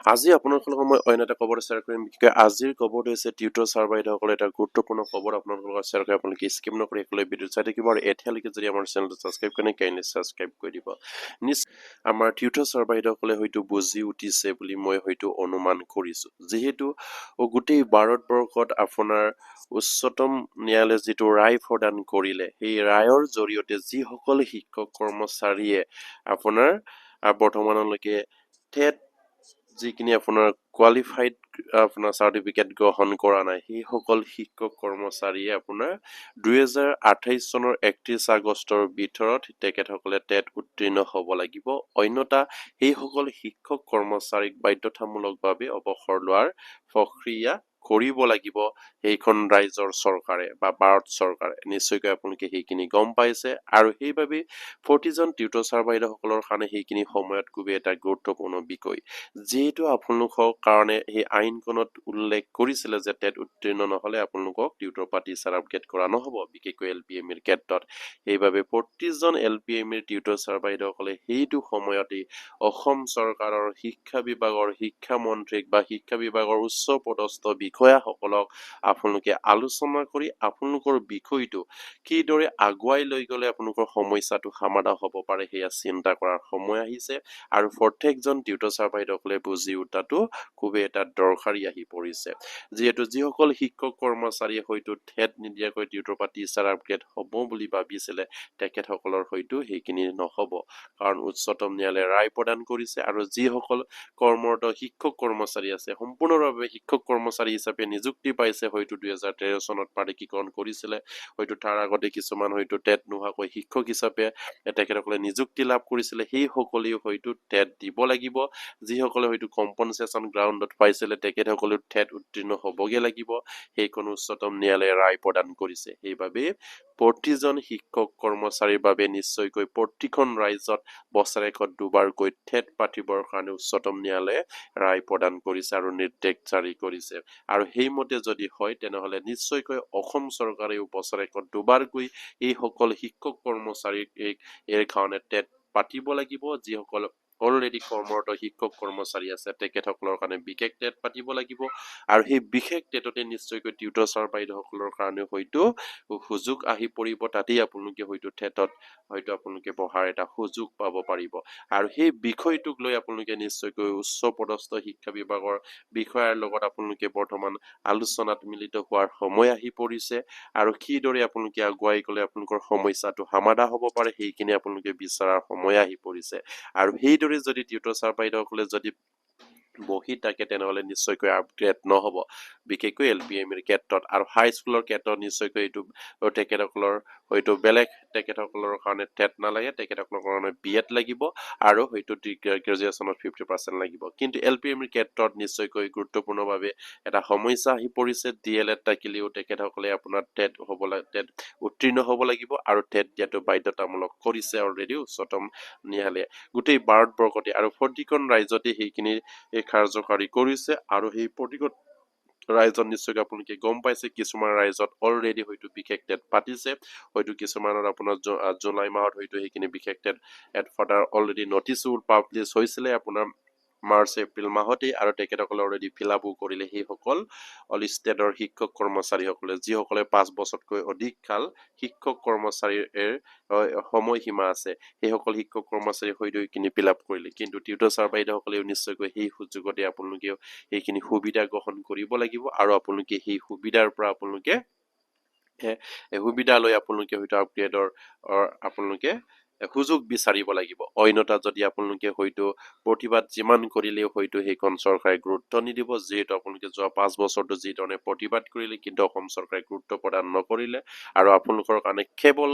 আজি আপোনালোকৰ মই অন্য এটা খবৰ শ্বেয়াৰ কৰিম বিশেষকৈ আজিৰ খবৰটো হৈছে টিউটৰ ছাৰ বাইদেউসকলে এটা গুৰুত্বপূৰ্ণ খবৰ আপোনালোকৰ শ্বেয়াৰ কৰি আপোনালোকে স্কিপ নকৰি একেলগে ভিডিঅ চাই থাকিব আৰু এতিয়ালৈকে যদি আমাৰ চেনেলটো ছাবস্ক্ৰাইব কৰে কাইণ্ডলি ছাবস্ক্ৰাইব কৰি দিব আমাৰ টিউটৰ ছাৰ বাইদেউসকলে হয়তো বুজি উঠিছে বুলি মই হয়তো অনুমান কৰিছো যিহেতু গোটেই ভাৰতবৰ্ষত আপোনাৰ উচ্চতম ন্যায়ালয়ে যিটো ৰায় প্ৰদান কৰিলে সেই ৰায়ৰ জৰিয়তে যিসকল শিক্ষক কৰ্মচাৰীয়ে আপোনাৰ বৰ্তমানলৈকে টেট যিখিনি আপোনাৰ কোৱালিফাইড আপোনাৰ চাৰ্টিফিকেট গ্ৰহণ কৰা নাই সেইসকল শিক্ষক কৰ্মচাৰীয়ে আপোনাৰ 2028 চনৰ 31 আগষ্টৰ ভিতৰত তেখেতসকলে টেট উত্তীৰ্ণ হ'ব লাগিব অন্যথা সেইসকল শিক্ষক কৰ্মচাৰীক বাধ্যতামূলকভাৱে অৱসৰ লোৱাৰ প্ৰক্ৰিয়া কৰিব লাগিব সেইখন ৰাজ্যৰ চৰকাৰে বা ভাৰত চৰকাৰে নিশ্চয়কৈ আপোনালোকে সেইখিনি গম পাইছে আৰু সেইবাবে প্ৰতিজন টিউটৰ ছাৰ বাইদেউসকলৰ কাৰণে সেইখিনি সময়ত খুবেই এটা গুৰুত্বপূৰ্ণ বিষয় যেহেতু আপোনালোকৰ কাৰণে এই আইনখনত উল্লেখ কৰিছিলে যে টেট উত্তীৰ্ণ নহলে আপোনালোকক টিউটৰ পাতি চাৰ্টিফিকেট কৰা নহব বিশেষকৈ এলপিএমিৰ ক্ষেত্ৰত সেইবাবে প্ৰতিজন এলপিএমিৰ টিউটৰ ছাৰ বাইদেউসকলে সেইটো সময়তে অসম চৰকাৰৰ শিক্ষা বিভাগৰ শিক্ষামন্ত্ৰীক বা শিক্ষা বিভাগৰ উচ্চ পদস্থ বিষয়াসকলক আপোনালোকে আলোচনা কৰি আপোনালোকৰ বিষয়টো কিদৰে আগুৱাই লৈ গলে আপোনালোকৰ সমস্যাটো সমাধান হ'ব পাৰে সেয়া চিন্তা কৰাৰ সময় আহিছে আৰু প্ৰত্যেকজন টিউটৰ ছাৰ বাইদেউসকলে বুজি উঠাটো খুবেই এটা দৰকাৰী আহি পৰিছে যিহেতু যিসকল শিক্ষক কৰ্মচাৰীয়ে হয়তো ঠেট নিদিয়াকৈ টিউটৰ পাতি চাৰ্টিফিকেট হ'ব বুলি ভাবিছিলে তেখেতসকলৰ হয়তো সেইখিনি নহব কাৰণ উচ্চতম ন্যায়ালয়ে ৰায় প্ৰদান কৰিছে আৰু যিসকল কৰ্মৰত শিক্ষক কৰ্মচাৰী আছে সম্পূৰ্ণভাৱে শিক্ষক কৰ্মচাৰী হিচাপে নিযুক্তি পাইছে হয়তো 2013 চনত প্ৰাধিকৰণ কৰিছিলে হয়তো তাৰ আগতে কিছুমান হয়তো টেট নোহোৱাকৈ শিক্ষক হিচাপে তেখেতসকলে নিযুক্তি লাভ কৰিছিলে সেই সকলেও হয়তো টেট দিব লাগিব যিসকলে হয়তো কম্পনসেচন গ্ৰাউণ্ডত পাইছিলে তেখেতসকলে টেট উত্তীৰ্ণ হ'বগে লাগিব সেইখন উচ্চতম ন্যায়ালয়ে ৰায় প্ৰদান কৰিছে সেইবাবে প্ৰতিজন শিক্ষক কৰ্মচাৰীৰ বাবে নিশ্চয়কৈ প্ৰতিখন ৰাজ্যত বছৰেকত দুবাৰকৈ টেট পাতিবৰ কাৰণে উচ্চতম ন্যায়ালয়ে ৰায় প্ৰদান কৰিছে আৰু নিৰ্দেশ জাৰি কৰিছে আৰু সেইমতে যদি হয় তেনেহলে নিশ্চয়কৈ অসম চৰকাৰেও বছৰেকত দুবাৰকৈ এইসকল শিক্ষক কৰ্মচাৰীক এই কাৰণে টেট পাতিব লাগিব যিসকল অলৰেডি কৰ্মৰত শিক্ষক কৰ্মচাৰী আছে তেখেতসকলৰ কাৰণে বিশেষ টেট পাতিব লাগিব আৰু সেই বিশেষ টেটতে নিশ্চয়কৈ টিউটৰ ছাৰ বাইদেউসকলৰ কাৰণে হয়তো সুযোগ আহি পৰিব তাতেই আপোনালোকে হয়তো টেটত হয়তো আপোনালোকে পঢ়াৰ এটা সুযোগ পাব পাৰিব আৰু সেই বিষয়টোক লৈ আপোনালোকে নিশ্চয়কৈ উচ্চ পদস্থ শিক্ষা বিভাগৰ বিষয়াৰ লগত আপোনালোকে বৰ্তমান আলোচনাত মিলিত হোৱাৰ সময় আহি পৰিছে আৰু কিদৰে আপোনালোকে আগুৱাই গলে আপোনালোকৰ সমস্যাটো সমাধান হ'ব পাৰে সেইখিনি আপোনালোকে বিচাৰাৰ সময় আহি পৰিছে আৰু সেইদৰে যদি টিউটৰ ছাৰ বাইদেউসকলে যদি বহি থাকে তেনেহলে নিশ্চয়কৈ আপগ্ৰেড নহব বিশেষকৈ এলপিএমিৰ ক্ষেত্ৰত আৰু হাই স্কুলৰ ক্ষেত্ৰত নিশ্চয়কৈ এইটো তেখেতসকলৰ হয়তো বেলেগ তেখেতসকলৰ কাৰণে টেট নালাগে তেখেতসকলৰ কাৰণে বিএড লাগিব আৰু হয়তো গ্ৰেজুৱেশ্যনত 50% লাগিব কিন্তু এলপিএমিৰ ক্ষেত্ৰত নিশ্চয়কৈ গুৰুত্বপূৰ্ণভাৱে এটা সমস্যা আহি পৰিছে ডিএলএড থাকিলেও তেখেতসকলে আপোনাৰ টেট হ'ব টেট উত্তীৰ্ণ হ'ব লাগিব আৰু টেট দিয়াটো বাধ্যতামূলক কৰিছে অলৰেডি উচ্চতম ন্যায়ালয়ে গোটেই ভাৰতবৰ্ষতে আৰু প্ৰতিখন ৰাজ্যতে সেইখিনি কাৰ্যকাৰী কৰিছে আৰু সেই প্ৰতিখন ৰাজ্যত নিশ্চয়কৈ আপোনালোকে গম পাইছে কিছুমান ৰাজ্যত অলৰেডি হয়তো বিশেষ টেট পাতিছে হয়তো কিছুমানৰ আপোনাৰ জুলাই মাহত হয়তো সেইখিনি বিশেষ টেট ফৰ্ডাৰ অলৰেডি নটিছো পাব্লিছ হৈছিলে আপোনাৰ মাৰ্চ এপ্ৰিল মাহতে আৰু তেখেতসকলে অলৰেডি ফিল আপো কৰিলে সেইসকল অল ষ্টেটৰ শিক্ষক কৰ্মচাৰীসকলে যিসকলে 5 বছৰতকৈ অধিক কাল শিক্ষক কৰ্মচাৰীৰ সময়সীমা আছে সেইসকল শিক্ষক কৰ্মচাৰী হয়তো এইখিনি ফিল আপ কৰিলে কিন্তু টিউটৰ ছাৰ বাইদেউসকলেও নিশ্চয়কৈ সেই সুযোগতে আপোনালোকেও সেইখিনি সুবিধা গ্ৰহণ কৰিব লাগিব আৰু আপোনালোকে সেই সুবিধাৰ পৰা আপোনালোকে সুবিধা লৈ আপোনালোকে হয়তো আপগ্ৰেডৰ আপোনালোকে সুযোগ বিচাৰিব লাগিব অন্যথা যদি আপোনালোকে হয়তো প্ৰতিবাদ যিমান কৰিলেও হয়তো সেইখন চৰকাৰে গুৰুত্ব নিদিব যেহেতু আপোনালোকে যোৱা 5 বছৰটো যি ধৰণে প্ৰতিবাদ কৰিলে কিন্তু অসম চৰকাৰে গুৰুত্ব প্ৰদান নকৰিলে আৰু আপোনালোকৰ কাৰণে কেৱল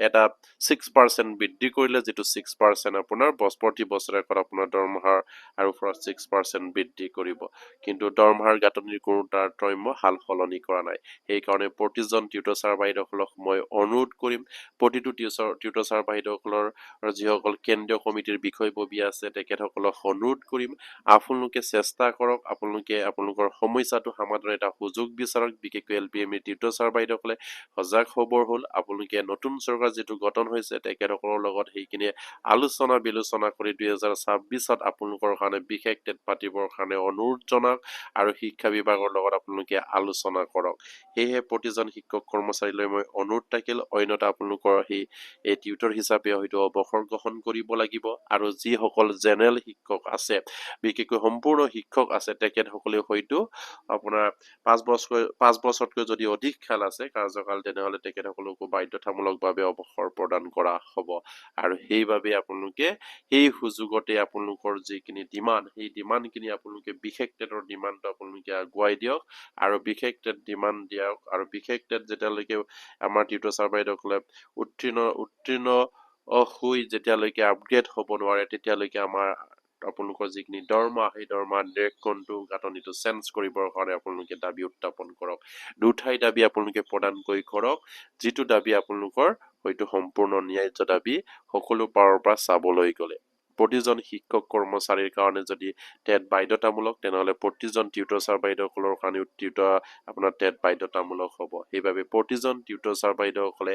এটা 6% বৃদ্ধি কৰিলে যেটো 6% আপোনাৰ প্ৰতি বছৰেকত আপোনাৰ দৰমহাৰ আৰু 6% বৃদ্ধি কৰিব কিন্তু দৰমহাৰ গাঁথনিৰ কোনো তাৰতম্য হাল সলনি কৰা নাই সেই কাৰণে প্ৰতিজন টিউটৰ ছাৰ বাইদেউসকলক মই অনুৰোধ কৰিম প্ৰতিটো টিউটৰ ছাৰ বাইদেউসকলক প্ৰতিষ্ঠানৰ যিসকল কেন্দ্ৰীয় কমিটিৰ বিষয়ববী আছে তেখেতসকলক অনুৰোধ কৰিম আপোনালোকে চেষ্টা কৰক আপোনালোকে আপোনালোকৰ সমস্যাটো সমাধানৰ এটা সুযোগ বিচাৰক বিশেষকৈ LPM টিউটৰ ছাৰ বাইদেউসকলে সজাগ খবৰ হ'ল আপোনালোকে নতুন চৰকাৰ যিটো গঠন হৈছে তেখেতসকলৰ লগত সেইখিনি আলোচনা বিলোচনা কৰি 2026ত আপোনালোকৰ কাৰণে বিশেষ টেট পাতিবৰ কাৰণে অনুৰোধ জনাওক আৰু শিক্ষা বিভাগৰ লগত আপোনালোকে আলোচনা কৰক সেয়েহে প্ৰতিজন শিক্ষক কৰ্মচাৰীলৈ মই অনুৰোধ থাকিল অন্যথা আপোনালোকৰ এই টিউটৰ হিচাপে হয়তো অৱসৰ গ্ৰহণ কৰিব লাগিব আৰু যিসকল জেনেৰেল শিক্ষক আছে বিশেষকৈ সম্পূৰ্ণ শিক্ষক আছে তেখেতসকলে হয়তো আপোনাৰ 5 বছৰতকৈ যদি অধিক খেল আছে কাৰ্যকাল তেনেহলে তেখেতসকলকো বাধ্যতামূলকভাৱে অৱসৰ প্ৰদান কৰা হ'ব আৰু সেইভাবে আপোনালোকে সেই সুযোগতে আপোনালোকৰ যিখিনি ডিমান্ড সেই ডিমান্ডখিনি আপোনালোকে বিশেষ টেটৰ ডিমান্ডটো আপোনালোকে আগুৱাই দিয়ক আৰু বিশেষ টেট ডিমান্ড দিয়ক আৰু বিশেষ টেট যেতিয়ালৈকে আমাৰ টিউটৰ ছাৰ বাইদেউসকলে উত্তীৰ্ণ হৈ যেতিয়ালৈকে আপগ্ৰেড হ'ব নোৱাৰে তেতিয়ালৈকে আমাৰ আপোনালোকৰ যিখিনি দৰমহা সেই দৰমহা নিৰীক্ষণটো গাঁথনিটো চেঞ্জ কৰিবৰ কাৰণে আপোনালোকে দাবী উত্থাপন কৰক দুঠাই দাবী আপোনালোকে প্ৰদান কৰি কৰক যিটো দাবী আপোনালোকৰ হয়তো সম্পূৰ্ণ ন্যায্য দাবী সকলো পাৰৰ পৰা চাবলৈ গ'লে প্ৰতিজন শিক্ষক কৰ্মচাৰীৰ কাৰণে যদি টেট বাধ্যতামূলক তেনেহলে প্ৰতিজন টিউটৰ ছাৰ বাইদেউসকলৰ কাৰণে আপোনাৰ টেট বাধ্যতামূলক হ'ব সেইবাবে প্ৰতিজন টিউটৰ ছাৰ বাইদেউসকলে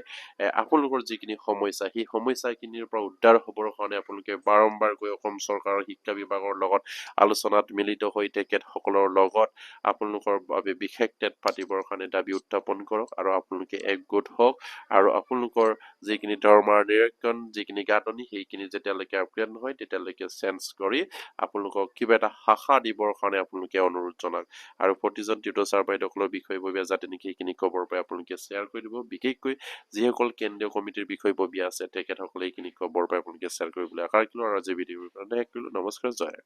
আপোনালোকৰ যিখিনি সমস্যা সেই সমস্যাখিনিৰ পৰা উদ্ধাৰ হ'বৰ কাৰণে আপোনালোকে বাৰম্বাৰকৈ অসম চৰকাৰৰ শিক্ষা বিভাগৰ লগত আলোচনাত মিলিত হৈ তেখেতসকলৰ লগত আপোনালোকৰ বাবে বিশেষ টেট পাতিবৰ কাৰণে দাবী উত্থাপন কৰক আৰু আপোনালোকে একগোট হওক আৰু আপোনালোকৰ যিখিনি দৰমহাৰ নিৰীক্ষণ যিখিনি গাঁথনি সেইখিনি যেতিয়ালৈকে আপগ্ৰেড নহয় তেতিয়ালৈকে চেঞ্জ কৰি আপোনালোকক কিবা এটা শাখা দিবৰ কাৰণে আপোনালোকে অনুৰোধ জনাওক আৰু প্ৰতিজন টিউটৰ ছাৰ বাইদেউসকলৰ বিষয়ববীয়া যাতে নেকি সেইখিনি খবৰ পাই আপোনালোকে শ্বেয়াৰ কৰি দিব বিশেষকৈ যিসকল কেন্দ্ৰীয় কমিটিৰ বিষয়ববীয়া আছে তেখেতসকলে এইখিনি খবৰ পাই আপোনালোকে শ্বেয়াৰ কৰিবলৈ আশা ৰাখিলো আৰু আজি ভিডিঅ'ৰ কাৰণে শেষ কৰিলো নমস্কাৰ জয়